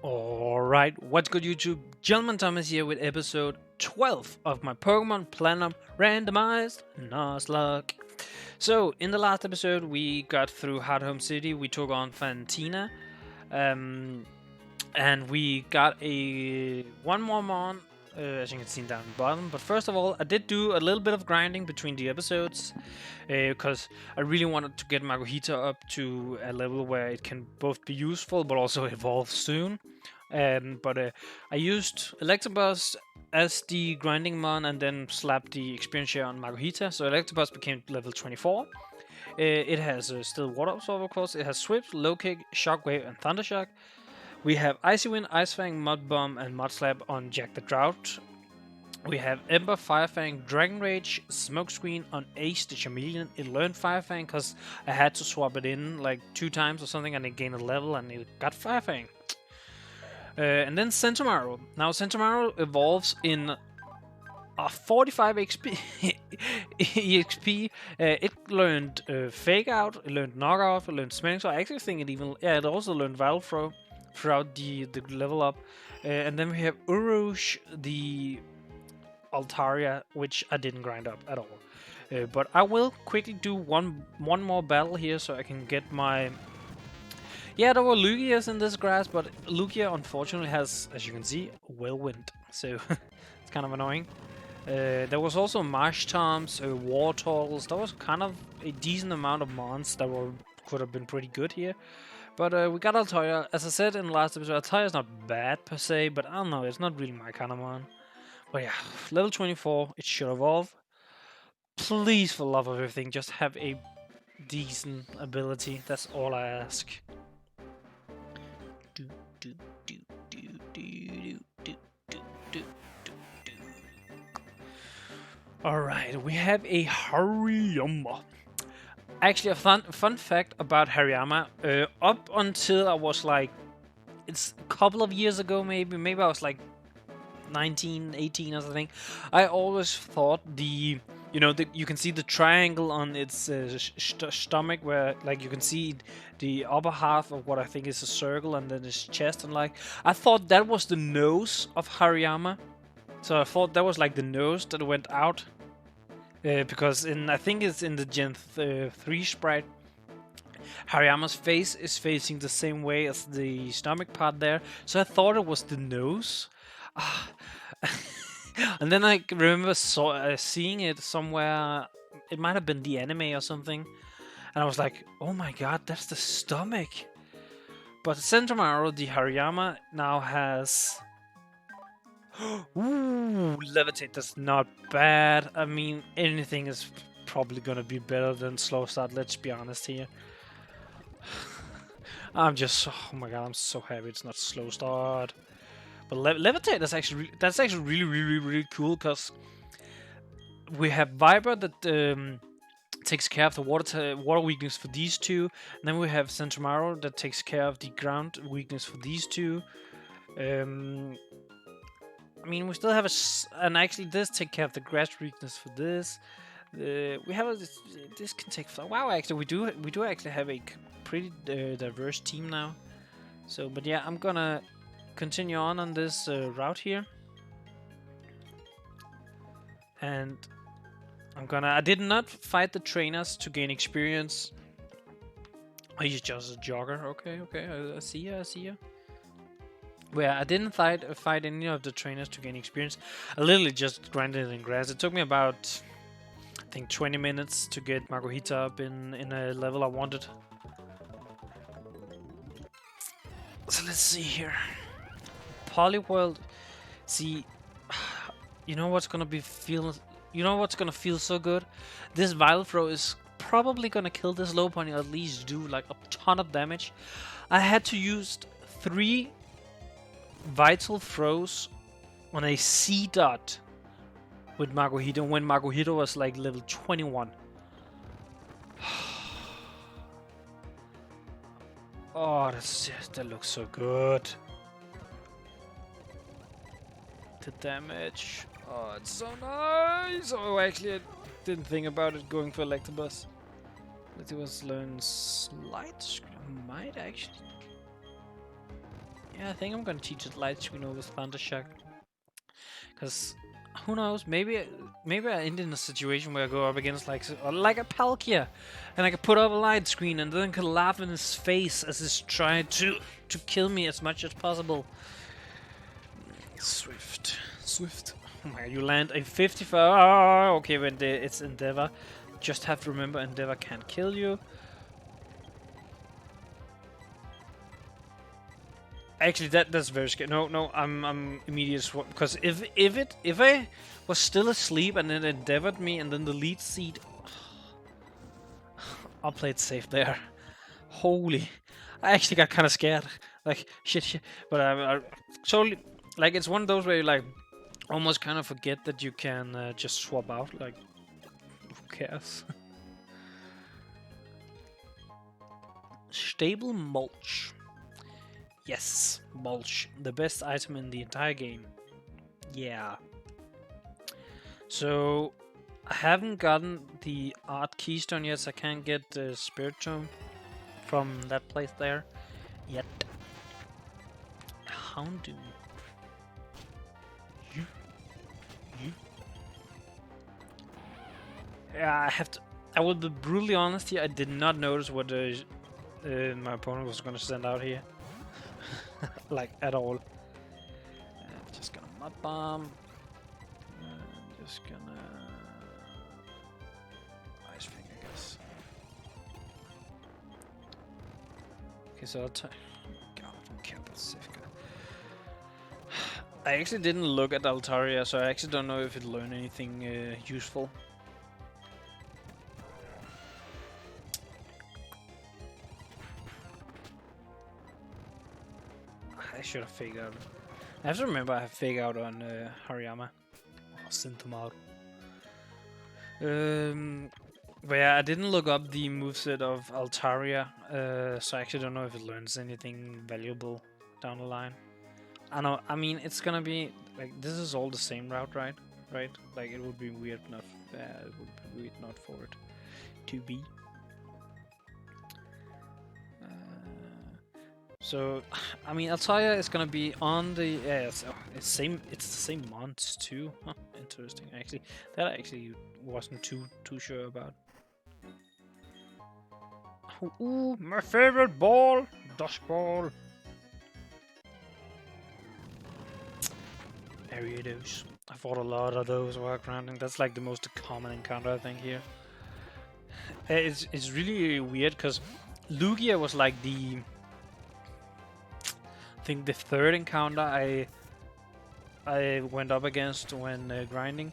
Alright, what's good YouTube? Gentleman Thomas here with episode 12 of my Pokemon Platinum Randomized Nuzlocke. So, in the last episode we got through Hard Home City, we took on Fantina, and we got one more Mon, as you can see down the bottom. But first of all, I did do a little bit of grinding between the episodes, because I really wanted to get Makuhita up to a level where it can both be useful but also evolve soon. But I used Electabuzz as the grinding mon and then slapped the experience share on Makuhita, so Electabuzz became level 24. It has still Water Absorb, of course. It has Swift, Low Kick, Shockwave, and Thunder Shock. We have Icy Wind, Ice Fang, Mud Bomb, and Mud Slap on Jack the Drought. We have Ember, Fire Fang, Dragon Rage, Smokescreen on Ace the Chameleon. It learned Fire Fang because I had to swap it in like 2 times or something, and it gained a level and it got Fire Fang. And then Centomaro. Now Centomaro evolves in a 45 XP. EXP. It learned Fake Out, it learned Knock Off, it learned Smelling. So I actually think it also learned Vital Throw throughout the level up. And then we have Urush, the Altaria, which I didn't grind up at all. But I will quickly do one more battle here so I can get my... Yeah, there were Lugias in this grass, but Lugia unfortunately has, as you can see, Whirlwind, so it's kind of annoying. There was also Marsh Toms, Wartortles. That was kind of a decent amount of mons that could have been pretty good here. But we got Altaria. As I said in the last episode, Altaria is not bad per se, but I don't know, it's not really my kind of mon. But yeah, level 24, it should evolve. Please, for love of everything, just have a decent ability. That's all I ask. Alright, we have a Hariyama. Actually, a fun fact about Hariyama. Up until I was like... It's a couple of years ago, maybe I was like 19, 18 or something. I always thought you can see the triangle on its stomach, where like you can see the upper half of what I think is a circle, and then its chest, and like I thought that was the nose of Hariyama. So I thought that was like the nose that went out, because I think it's in the Gen 3 sprite. Hariyama's face is facing the same way as the stomach part there, so I thought it was the nose. And then I remember seeing it somewhere. It might have been the anime or something, and I was like, "Oh my god, that's the stomach!" But Centomaro, the Hariyama, now has ooh, Levitate. That's not bad. I mean, anything is probably gonna be better than Slow Start. Let's be honest here. Oh my god, I'm so happy it's not Slow Start. But Levitate, that's actually really cool, because we have Viper that takes care of the water weakness for these two, and then we have Centomaro that takes care of the ground weakness for these two. I mean, we still have and actually this take care of the grass weakness for this. We have this can take... Wow, actually we do actually have a pretty diverse team now. So, but yeah, I'm gonna continue on this route here, and I did not fight the trainers to gain experience. Oh, he's just a jogger. Okay, I see ya. Well, I didn't fight any of the trainers to gain experience. I literally just grinded in grass. It took me about, I think, 20 minutes to get Makuhita up in a level I wanted. So let's see here. Poliworld. See, you know what's gonna feel so good? This Vital Throw is probably gonna kill this low pony, or at least do like a ton of damage. I had to use 3 Vital Throws on a C dot with Makuhita when Makuhita was like level 21. Oh, that looks so good. The damage. Oh, it's so nice. Oh, actually, I didn't think about it going for Electabuzz. Electabuzz learns Light Screen. Might actually Yeah, I think I'm gonna teach it Light Screen over Thunder Shock. Cause who knows? Maybe I end in a situation where I go up against like a Palkia, and I can put up a light screen and then can laugh in his face as he's trying to kill me as much as possible. Swift. Oh my God, you land a 55. Oh, okay, when it's Endeavor. Just have to remember Endeavor can't kill you. Actually, that's very scary. No, I'm immediate swap, because if I was still asleep and it endeavored me and then the lead seed, I'll play it safe there. Holy, I actually got kind of scared. Like shit. But I totally like it's one of those where you like almost kind of forget that you can just swap out. Like who cares? Stable mulch. Yes, mulch. The best item in the entire game. Yeah. So, I haven't gotten the art keystone yet, so I can't get the spirit tome from that place there yet. Houndoom. Yeah, I will be brutally honest here, I did not notice what my opponent was going to send out here. Like, at all. Just gonna mud bomb. Just gonna ice fang, I guess. Okay, so I'll God, I don't care about Sifka. I actually didn't look at Altaria, so I actually don't know if it learned anything useful. I should have figured out. I have to remember I have figured out on Hariyama. Or Sintomaru. But yeah, I didn't look up the moveset of Altaria, so I actually don't know if it learns anything valuable down the line. I mean, it's gonna be like this is all the same route, right? Right? Like it would be weird enough. It would be weird not for it to be. So, I mean, Altaria is gonna be on the it's the same months too. Huh, interesting. Actually, that I actually wasn't too sure about. Ooh, my favorite ball, dust ball. Ariados. I fought a lot of those while grounding. That's like the most common encounter I think here. It's really weird because Lugia was like I think the third encounter I went up against when grinding,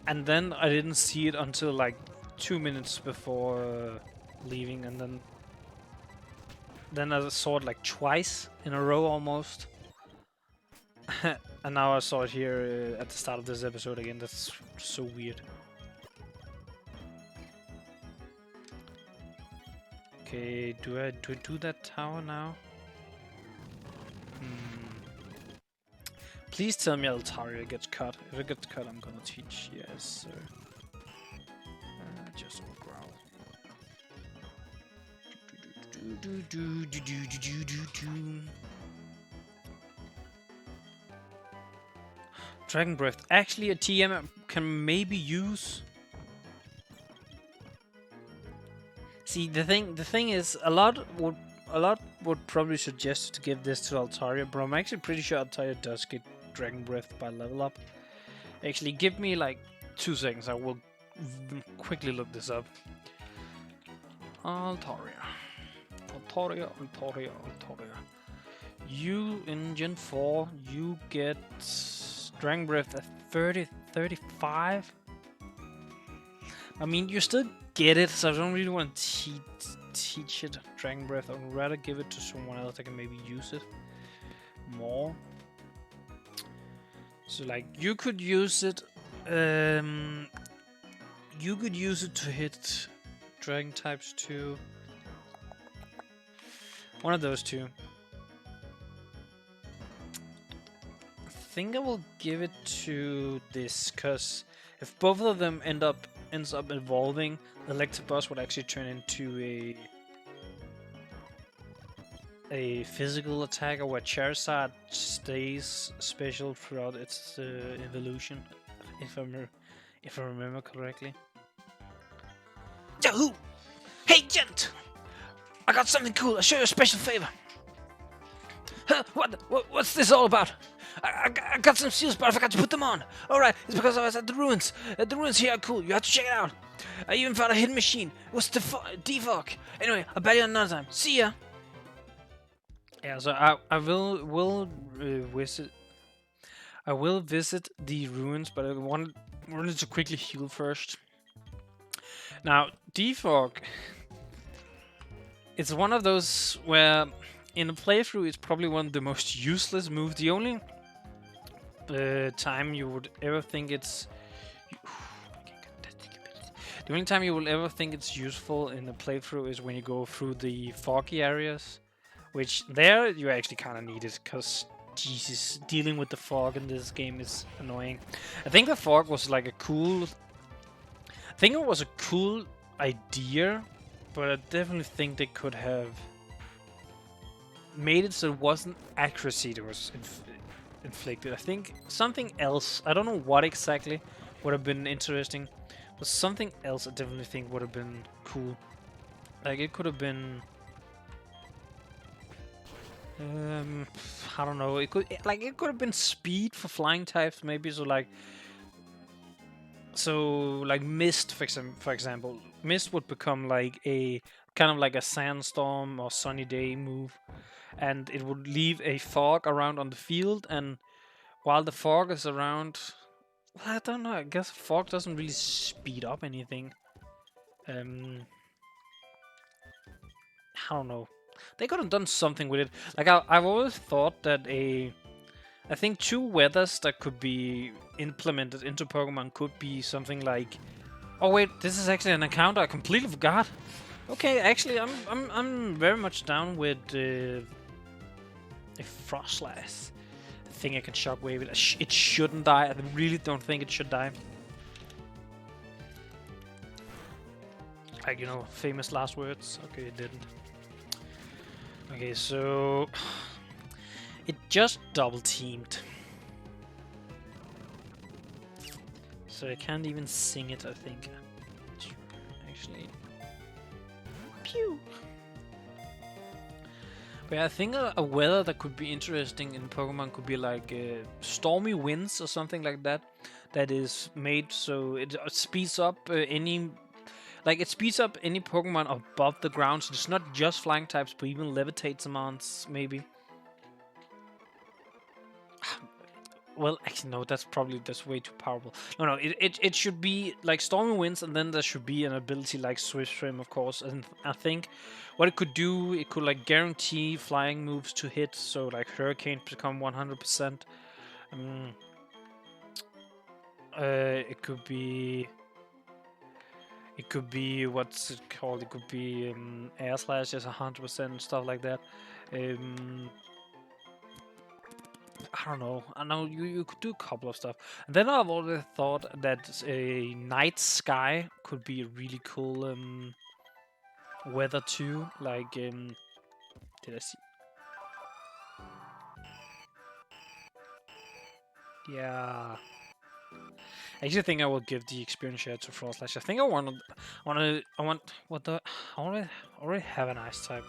and then I didn't see it until like 2 minutes before leaving, and then I saw it like twice in a row almost, and now I saw it here at the start of this episode again. That's so weird. Okay, do I do that tower now? Please tell me Altaria gets cut. If it gets cut, I'm gonna teach. Yes, sir. Just growl. Dragon Breath. Actually, a TM can maybe use. See, the thing is, a lot would probably suggest to give this to Altaria, but I'm actually pretty sure Altaria does get Dragon Breath by level up. Actually, give me like 2 seconds. I will quickly look this up. Altaria. You in Gen 4, you get Dragon Breath at 35. I mean, you still get it, so I don't really want to teach it Dragon Breath. I'd rather give it to someone else that can maybe use it more. So, like, you could use it. You could use it to hit Dragon types too. One of those two. I think I will give it to this, cause if both of them ends up evolving, Electabuzz would actually turn into a physical attacker where Charizard stays special throughout its evolution, if I remember correctly. Yahoo! Hey, gent! I got something cool. I'll show you a special favor. Huh? What's this all about? I got some seals, but I forgot to put them on. Alright, it's because I was at the ruins. The ruins here are cool. You have to check it out. I even found a hidden machine. What's the defog? Anyway, I'll bet you another time. See ya. Yeah, so I will visit. I will visit the ruins, but I wanted to quickly heal first. Now, defog. It's one of those where, in a playthrough, it's probably one of the most useless moves. The only time you would ever think it's... The only time you will ever think it's useful in a playthrough is when you go through the foggy areas. Which, there, you actually kind of need it, because, Jesus, dealing with the fog in this game is annoying. I think the fog was like a cool... I think it was a cool idea, but I definitely think they could have made it so it wasn't accuracy that was inflicted. I think something else, I don't know what exactly would have been interesting, but something else I definitely think would have been cool. Like, it could have been... I don't know, it could have been speed for flying types, maybe, so like Mist, for example. Mist would become like a kind of like a sandstorm or sunny day move, and it would leave a fog around on the field, and while the fog is around, well, I don't know, I guess fog doesn't really speed up anything. I don't know. They could have done something with it. Like, I've always thought that I think 2 weathers that could be implemented into Pokemon could be something like... Oh wait, this is actually an encounter I completely forgot. Okay, actually, I'm very much down with a Frostlass. I think I can Shockwave it. It shouldn't die. I really don't think it should die. Like, you know, famous last words. Okay, it didn't. Okay, so... It just double-teamed. So I can't even sing it, I think. Actually... Pew! But yeah, I think a weather that could be interesting in Pokemon could be like stormy winds or something like that. That is made so it speeds up any... Like, it speeds up any Pokemon above the ground, so it's not just flying types, but even levitates amounts, maybe. Well, actually, no, that's way too powerful. No, it should be like Stormy Winds, and then there should be an ability like Swift Swim, of course. And I think what it could do, it could like guarantee flying moves to hit, so like Hurricane become 100%. It could be what's it called? It could be Air Slash is 100% and stuff like that. I don't know. I know you could do a couple of stuff. And then I've always thought that a night sky could be a really cool weather too. Like, did I see? Yeah. I actually think I will give the experience share to Frostlash. I think I want. What the? I already have an ice type.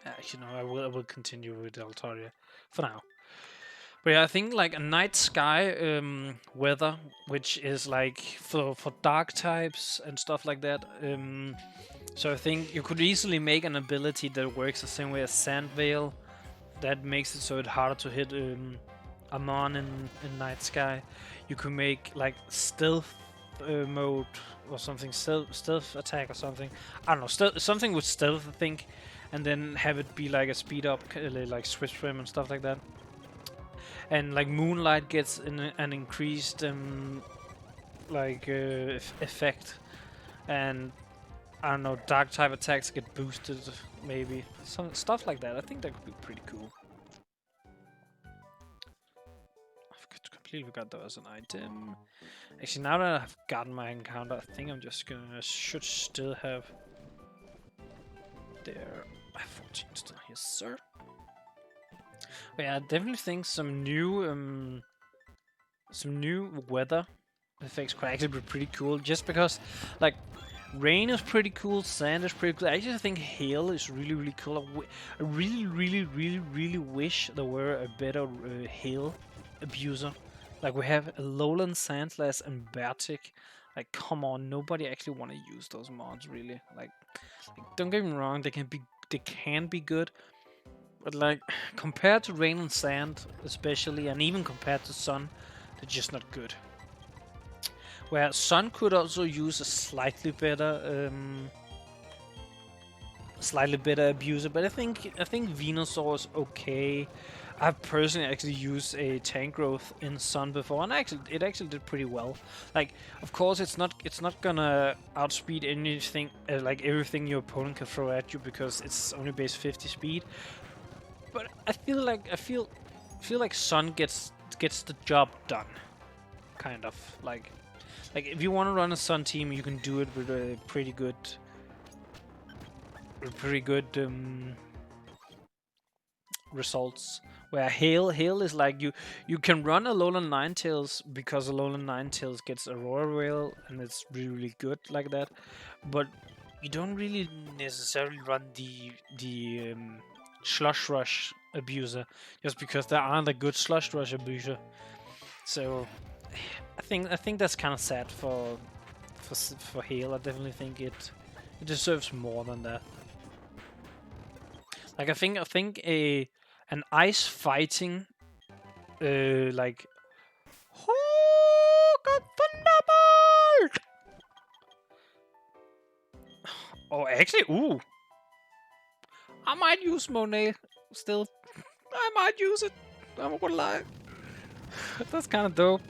Actually, no, I will continue with Altaria for now. But yeah, I think like a night sky weather, which is like for dark types and stuff like that. So I think you could easily make an ability that works the same way as Sand Veil. That makes it so it's harder to hit Amon in night sky. You could make like stealth mode or something, stealth attack or something. I don't know, something with stealth, I think. And then have it be like a speed up, like Swift Swim and stuff like that. And like Moonlight gets an increased effect, and I don't know, dark type attacks get boosted, maybe some stuff like that. I think that could be pretty cool. I forgot to Actually, we got that as an item. Actually, now that I've gotten my encounter, I think I'm just gonna should still have there. I have 14 still here, sir. But yeah, I definitely think some new weather effects could actually be pretty cool. Just because, like, rain is pretty cool, sand is pretty cool. I actually think hail is really cool. I really wish there were a better hail abuser. Like we have Alolan Sandslash and Bertic. Like, come on, nobody actually want to use those mods really. Like, don't get me wrong, they can be good, but like compared to rain and sand, especially, and even compared to sun, they're just not good. Where sun could also use a slightly better abuser, but I think Venusaur is okay. I've personally actually used a tank growth in Sun before, and it actually did pretty well. Like, of course, it's not gonna outspeed anything, like everything your opponent can throw at you, because it's only base 50 speed. But I feel like Sun gets the job done, kind of like if you want to run a Sun team, you can do it with a pretty good results. Where hail is like you can run Alolan Ninetales, because Alolan Ninetales gets Aurora Veil and it's really good like that, but you don't really necessarily run the Slush Rush abuser, just because there aren't a good Slush Rush abuser. So I think that's kind of sad for hail. I definitely think it deserves more than that. Like, I think an ice fighting like God Thunderbolt. Oh, actually, ooh, I might use Monet still. I might use it. I'm not gonna lie. That's kind of dope.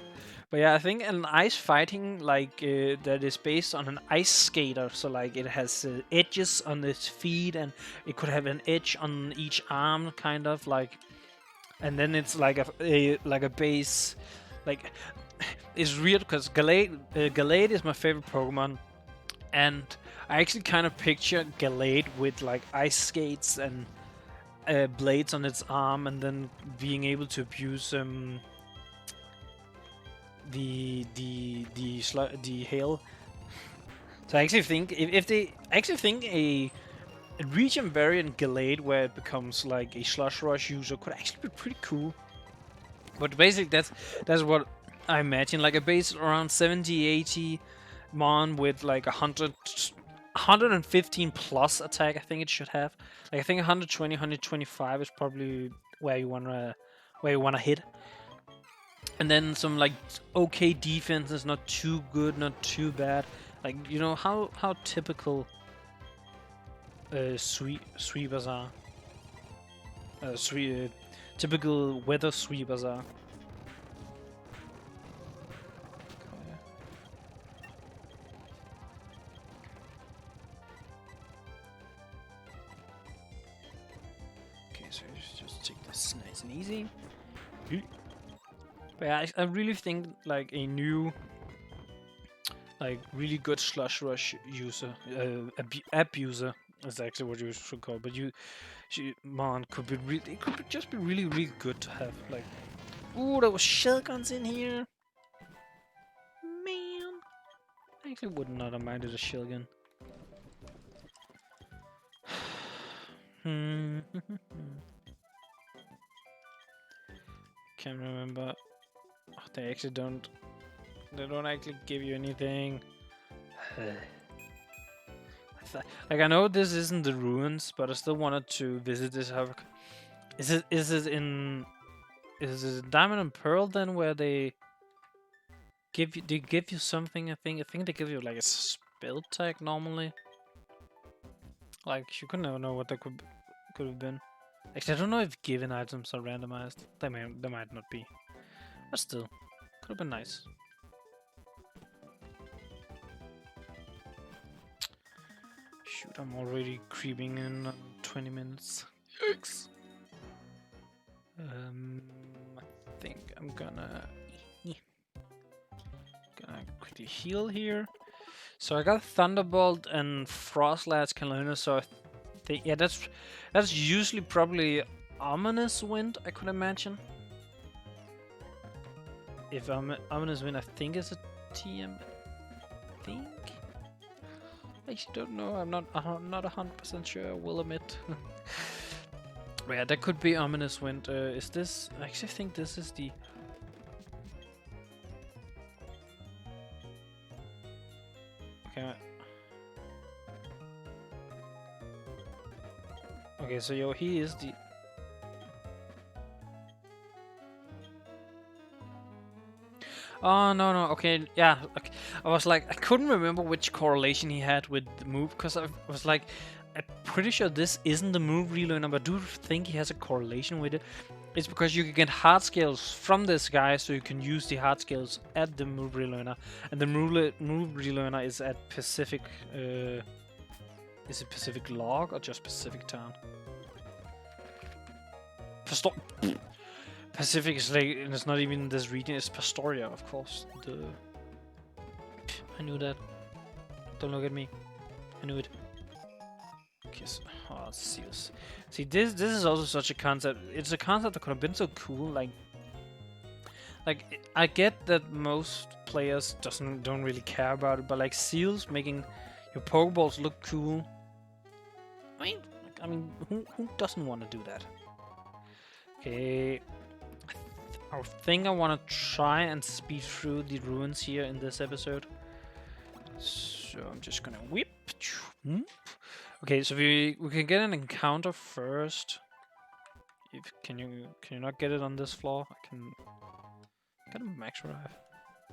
But yeah, I think an ice fighting like that is based on an ice skater, so like it has edges on its feet, and it could have an edge on each arm, kind of like, and then it's like a base, like it's weird because Gallade is my favorite Pokemon, and I actually kind of picture Gallade with like ice skates and blades on its arm, and then being able to abuse the hail. So I actually think if they actually think a region variant Gallade where it becomes like a Slush Rush user could actually be pretty cool. But basically that's what I imagine, like a base around 70-80 mon with like 115 plus attack. I think it should have. Like, I think 120, 125 is probably where you wanna hit. And then some like okay defense is not too good, not too bad. Like, you know how typical sweepers are. Typical weather sweepers are. Okay, so just take this nice and easy. But yeah, I really think like a new, like really good Slush Rush user, abuser is actually what you should call. But man, could be really, it could just be really good to have. Like, ooh, there was shotguns in here. Man, I actually would not have minded a shotgun. Can't remember. Oh, they actually don't. They don't actually give you anything. Like, I know this isn't the ruins, but I still wanted to visit this. Is it in Diamond and Pearl then, where they give you something? I think they give you like a spell tag normally. Like, you could never know what that could have been. Actually, I don't know if given items are randomized. They might not be, but still, could have been nice. Shoot, I'm already creeping in on 20 minutes. Yikes. I think I'm gonna heal here. So I got Thunderbolt and Frostlash can learn it, so I think yeah, that's usually probably Ominous Wind, I could imagine. If Ominous Wind, I think is a TM. I think. I actually don't know. I'm not 100% sure. I will admit. But yeah, that could be Ominous Wind. Is this? I actually think this is the. Okay. Okay, so yo, he is the. Oh no, okay, yeah. Okay. I was like, I couldn't remember which correlation he had with the move because I was like, I'm pretty sure this isn't the move relearner, but I do think he has a correlation with it. It's because you can get hard skills from this guy, so you can use the hard skills at the move relearner, and the move relearner is at Pacific. Is it Pacific Log or just Pacific Town? Pacific is like, and it's not even this region. It's Pastoria, of course. I knew that. Don't look at me. I knew it. Kiss. Oh, seals. See, this is also such a concept. It's a concept that could have been so cool. Like I get that most players don't really care about it, but like seals making your Pokeballs look cool. I mean, who doesn't want to do that? Okay. I think I want to try and speed through the ruins here in this episode. So I'm just gonna whip. Okay, so we can get an encounter first. Can you not get it on this floor? I can get a max revive.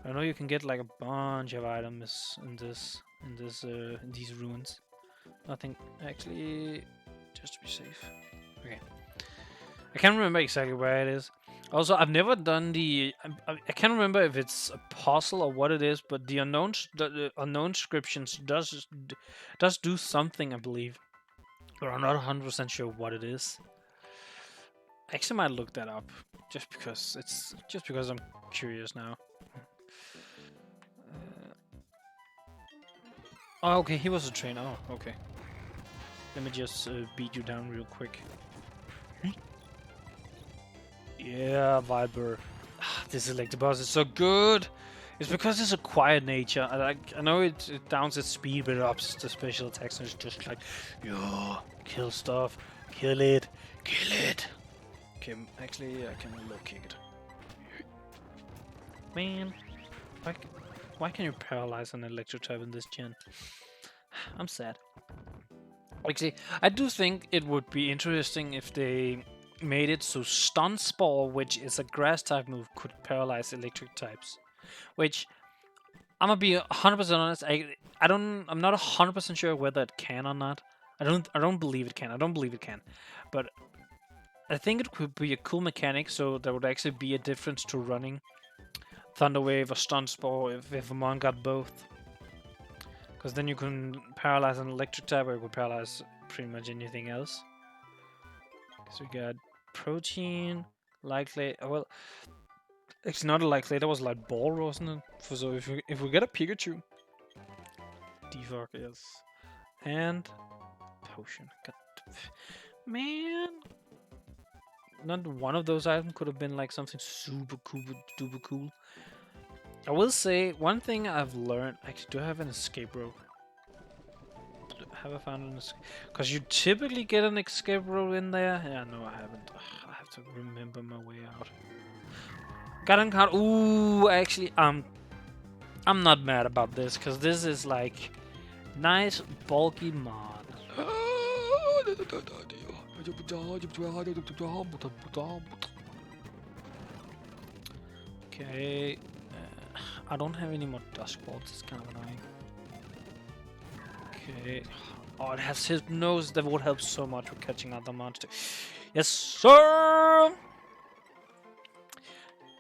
I know you can get like a bunch of items in these ruins. Nothing actually, just to be safe. Okay. I can't remember exactly where it is. Also, I've never done the. I can't remember if it's a puzzle or what it is, but the unknown descriptions does do something, I believe, but I'm not 100% sure what it is. I actually might look that up, just because I'm curious now. Oh, okay, he was a trainer. Oh, okay. Let me just beat you down real quick. Yeah, Viper. This is like the boss is so good. It's because it's a quiet nature. I know it downs its speed, but it ups the special attacks, and it's just like, yo, kill stuff, kill it. Okay, actually, I can low kick it. Man, why can you paralyze an electro type in this gen? I'm sad. Actually, I do think it would be interesting if they made it so Stun Spore, which is a grass type move, could paralyze electric types. Which I'm gonna be 100% honest. I'm not 100% sure whether it can or not. I don't believe it can. I don't believe it can, but I think it could be a cool mechanic. So there would actually be a difference to running Thunder Wave or Stun Spore if a mon got both. Because then you can paralyze an electric type, or you can paralyze pretty much anything else. So we got protein, likely. Well, it's not a likely. That was like ball, wasn't it? So if we get a Pikachu, defog, yes, and potion. God, man, not one of those items could have been like something super cool, duper cool. I will say one thing I've learned. Actually, do I have an escape rope? Have I found an escape? Because you typically get an escape rope in there. Yeah, no, I haven't. Ugh, I have to remember my way out. Got an card. Ooh, actually, I'm not mad about this because this is like nice bulky mod. Okay, I don't have any more dust balls. It's kind of annoying. Okay. Oh, it has hypnosis. That would help so much with catching other monsters. Yes, sir.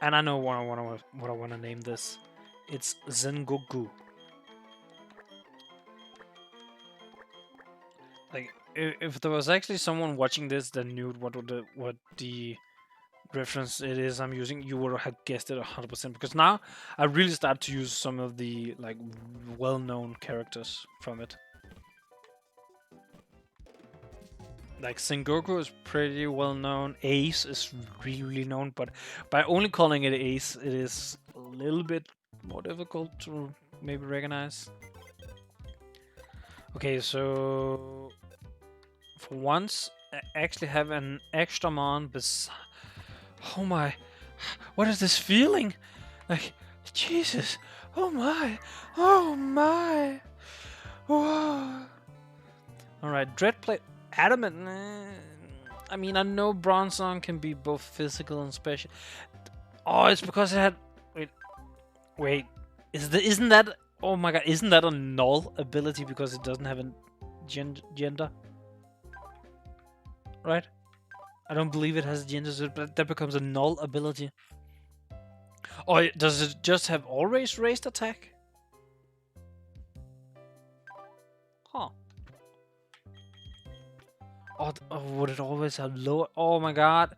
And I know what I want to name this. It's Zengoku. Like, if there was actually someone watching this that knew what the reference it is I'm using, you would have guessed it 100%. Because now I really start to use some of the like well-known characters from it. Like Sengoku is pretty well known. Ace is really known, but by only calling it Ace, it is a little bit more difficult to maybe recognize. Okay, so for once, I actually have an extra mon. Oh my, what is this feeling? Like, Jesus, oh my, oh my. Whoa. All right, Dreadplate. Adamant. I mean, I know Bronzong can be both physical and special. Oh, it's because it had. Wait. Isn't that? Oh my god! Isn't that a null ability because it doesn't have a gender? Right? I don't believe it has gender, so that becomes a null ability. Or does it just have always raised attack? Huh. Oh, would it always have lower? Oh my god.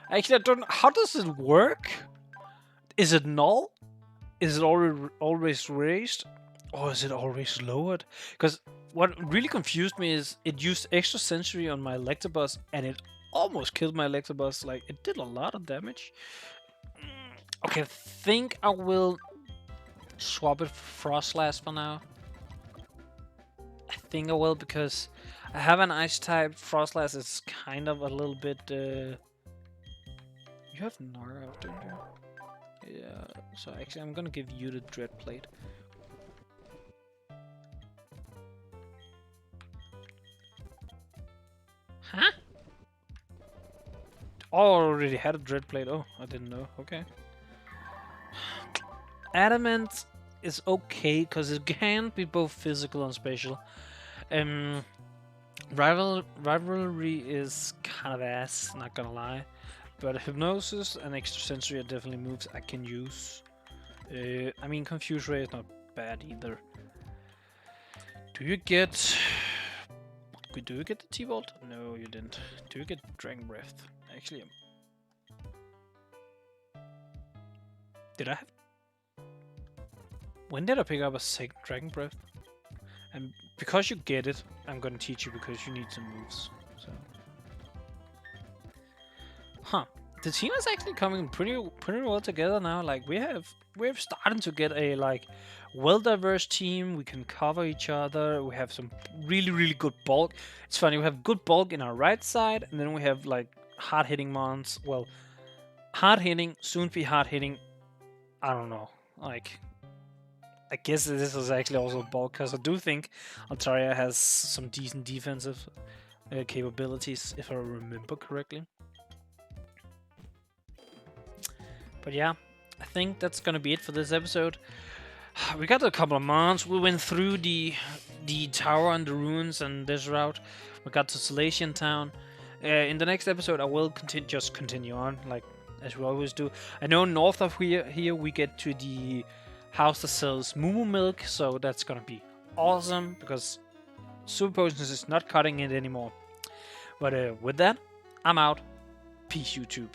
Actually, I don't know. How does it work? Is it null? Is it always raised? Or is it always lowered? Because what really confused me is it used extra sensory on my Electabuzz and it almost killed my Electabuzz. Like, it did a lot of damage. Okay, I think I will swap it for Frostlass for now. I think I will because I have an ice type. Frostlass is kind of a little bit. You have Nara out, don't you? Yeah. So actually, I'm gonna give you the Dread Plate. Huh? Oh, I already had a Dread Plate. Oh, I didn't know. Okay. Adamant is okay because it can be both physical and spatial. Rivalry is kind of ass, not gonna lie. But Hypnosis and Extrasensory are definitely moves I can use. I mean, Confuse Ray is not bad either. Do you get the T-Bolt? No, you didn't. Do you get Dragon Breath? Actually, did I have? When did I pick up a second Dragon Breath? And because you get it, I'm gonna teach you because you need some moves. So, huh? The team is actually coming pretty well together now. Like we're starting to get a like well diverse team. We can cover each other. We have some really good bulk. It's funny, we have good bulk in our right side, and then we have like hard hitting mons. Well, hard hitting, soon be hard hitting. I don't know. Like, I guess this is actually also bulk because I do think Altaria has some decent defensive capabilities, if I remember correctly. But yeah, I think that's gonna be it for this episode. We got a couple of months. We went through the tower and the ruins and this route. We got to Salatian Town. In the next episode, I will continue on like as we always do. I know north of here we get to the house that sells Moo milk, so that's gonna be awesome because Super Potions is not cutting it anymore. But with that, I'm out. Peace, YouTube.